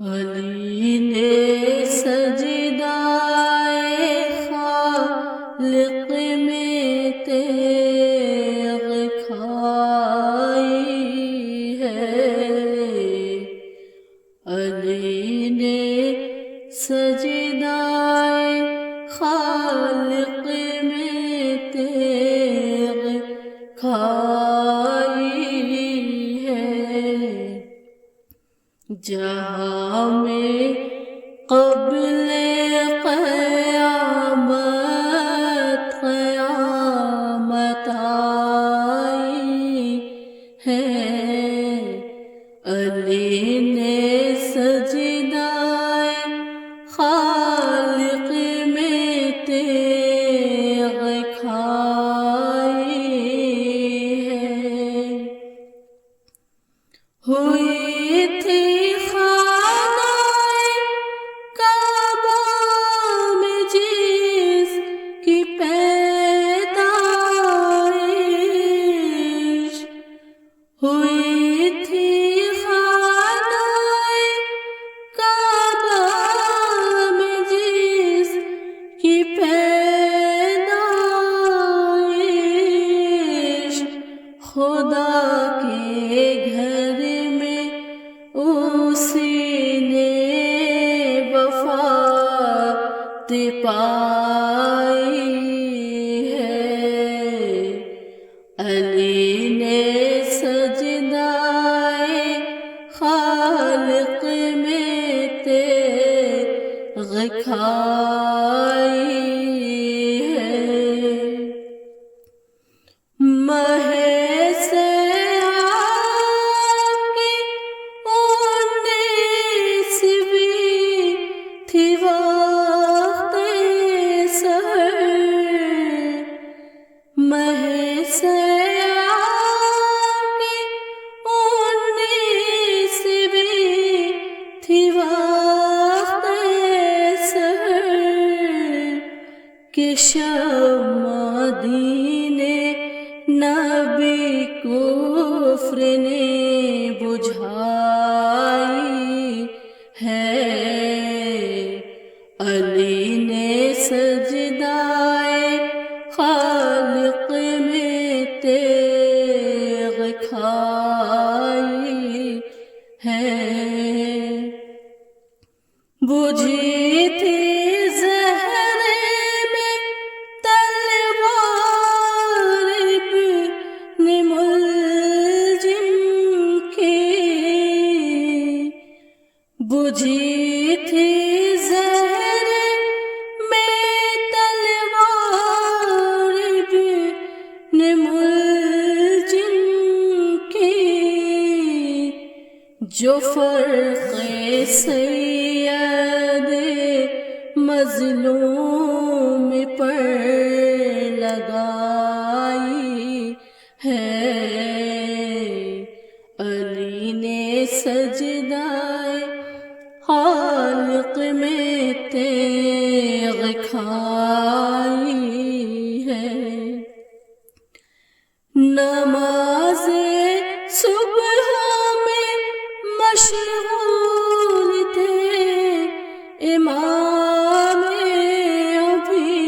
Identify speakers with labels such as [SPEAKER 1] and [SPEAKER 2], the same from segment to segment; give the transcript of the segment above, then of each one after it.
[SPEAKER 1] علی نے سجدائے خالق میں تیغ کھائی ہے، علی نے سجدائے خالق میں تیغ کھائی ہے، جہاں میں قبل قیامت آئی ہے، علی نے سجدائے خالق میں تیغ کھائی ہے، ہوئی تھی ہوئی تھی خانہ کعبہ میں جس کی پیدائش، خدا کے گھر میں اسی نے وفات پائی ہے، علی نے سجدائے خالق میں تیغ کھائی ہے، مہ سے آپ کی 19ویں تھی وقت سحر، مہ سے کہ شمع دین نبی کفر نے بجھائی ہے، علی نے سجدائے خالق میں تیغ کھائی ہے، بجھی تھی بجھی تھی زہر میں تلوار ابن ملجم کی، جو فرق سید مظلوم پر لگائی ہے، علی نے سجدائے خالق میں تیغ کھائی ہے، نماز صبح میں مشغول تھے امام ابھی،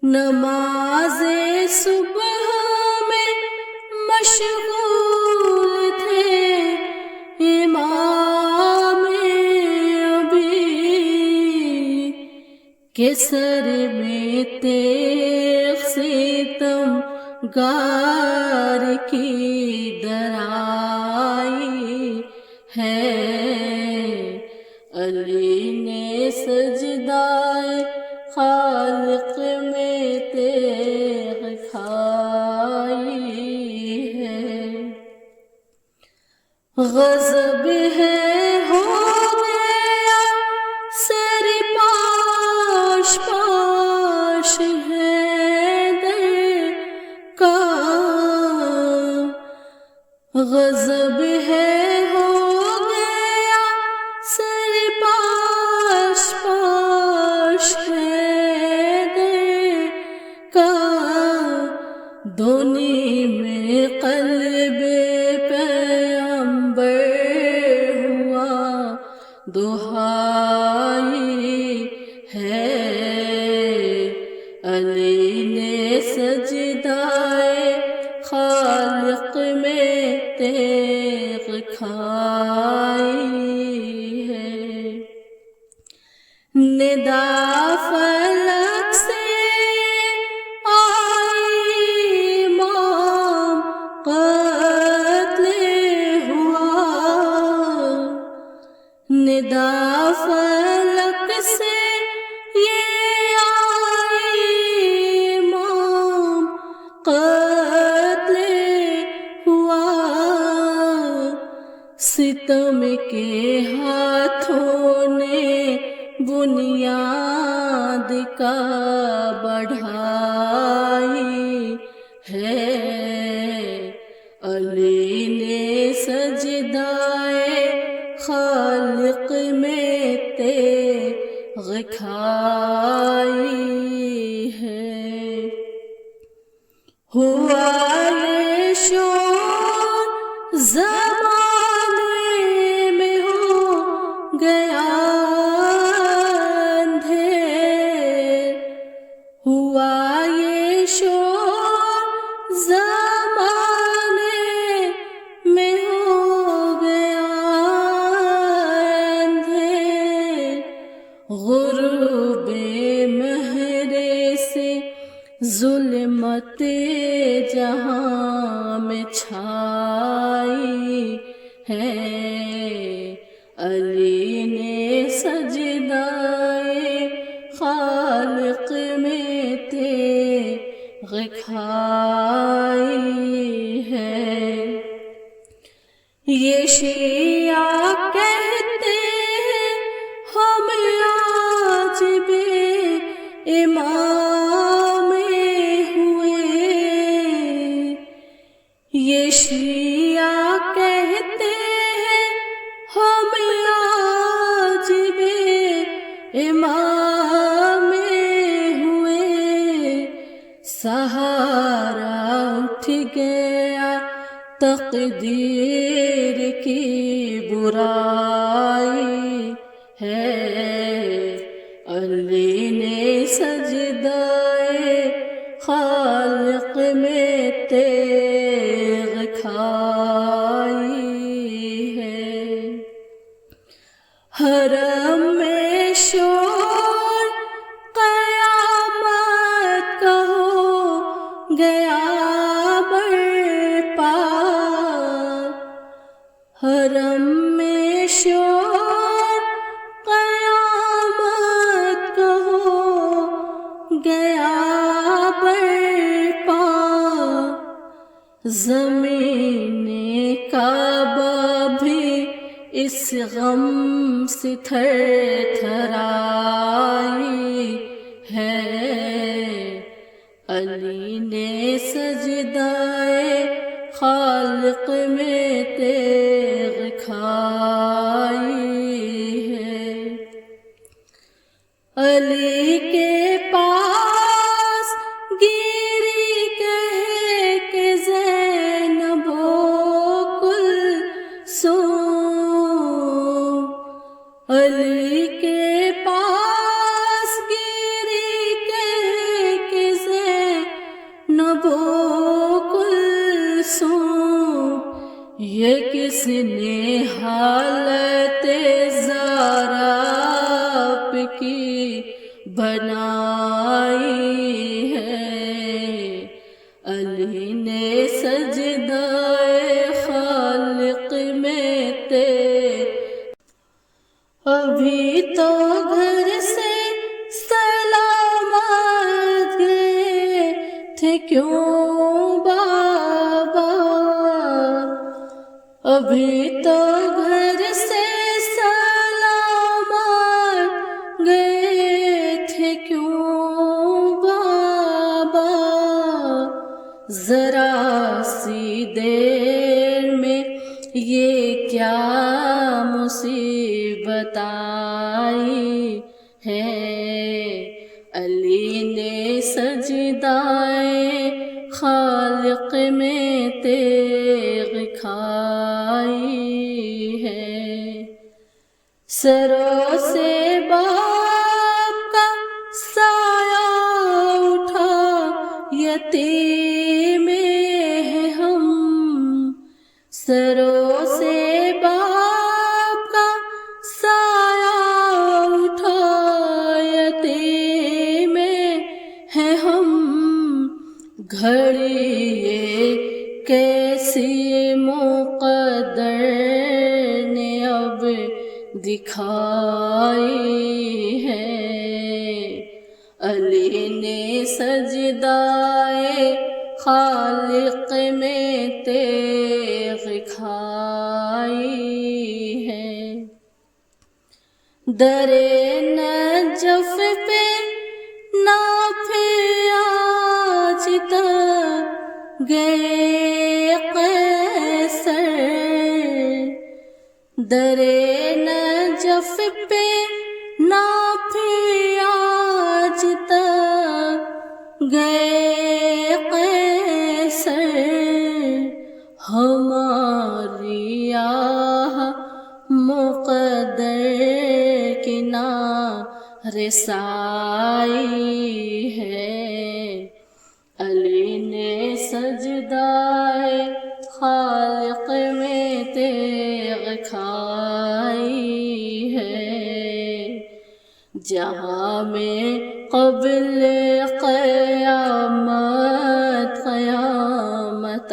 [SPEAKER 1] نماز صبح میں مشغول تھے امام کے سر میں تیغ ستم گار کی درائی ہے، علی نے سجدائے خالق میں تیغ کھائی ہے، غضب ہے پاش ہے در کا، غضب ہے ہو گیا سر پاش ہے در کا، دونی میں قلب پیغمبر ہوں دہائی ہے، علی نے سجدائے خالق میں تیغ کھائی ہے۔ ندا فلک سے آئی امام قتل ہوا، ندا فلک سے یہ آئی امام قتل ہوا، ستم کے ہاتھوں نے بنیاد کا بڑھائی ہے، علی نے سجدائے خالق میں تیغ کھائی ہے۔ ہوا یہ شور زمانے میں ہو گیا اندھیر، ہوا یہ شور زمانے میں ہو گیا اندھیر، غروب مہر سے ظلمت جہاں میں چھائی ہے، علی نے سجدائے خالق میں تیغ کھائی ہے۔ یہ شیعہ کہتے ہیں ہم آج بے امام ہوئے، یہ شیعہ کہتے ہیں ہم آج بے امام ہوئے، سہارا اٹھ گیا تقدیر کی برائی ہے، علی نے سجدائے خالق میں تیغ کھائی ہے۔ حرم میں شور قیامت کا ہو گیا برپا، حرم میں شور قیامت کا ہو گیا برپا، زمین کعبہ بھی اس غم سے تھر تھرائی ہے، علی نے سجدائے خالق میں تیغ کھائی ہے۔ علی کے پاس گیری کہے کہ زینب و کلثوم، علی کے پاس گیری کہے کہ زینب و کلثوم، یہ کس نے حالت زارا آپ کی بنائی ہے، علی نے سجدائے خالق میں تیغ، ابھی تو گھر سے سلامت گئے تھے کیوں بابا، ابھی تو گھر سے سلامت گئے تھے کیوں بابا، ذرا سی دیر میں یہ کیا مصیبت آئی ہے، علی نے سجدائے خالق میں تیغ کھائی ہے، سروں سے باپ کا سایہ اٹھا، یتیم ہیں ہم. سروں سے باپ کا سایہ اٹھا، یتیم ہیں ہم. گھڑی یہ کیسی مقدر نے اب دکھائی ہے، علی نے سجدائے خالق میں تیغ کھائی ہے. در نجف پہ نافع آج تک گئے قیصر، در نجف پہ نافع آج تک گئے قیصر. ہماری آہ مقدر کی نارسائی ہے، علی نے سجدائے خالق میں تیغ کھائی ہے. جہاں میں قبل قیامت قیامت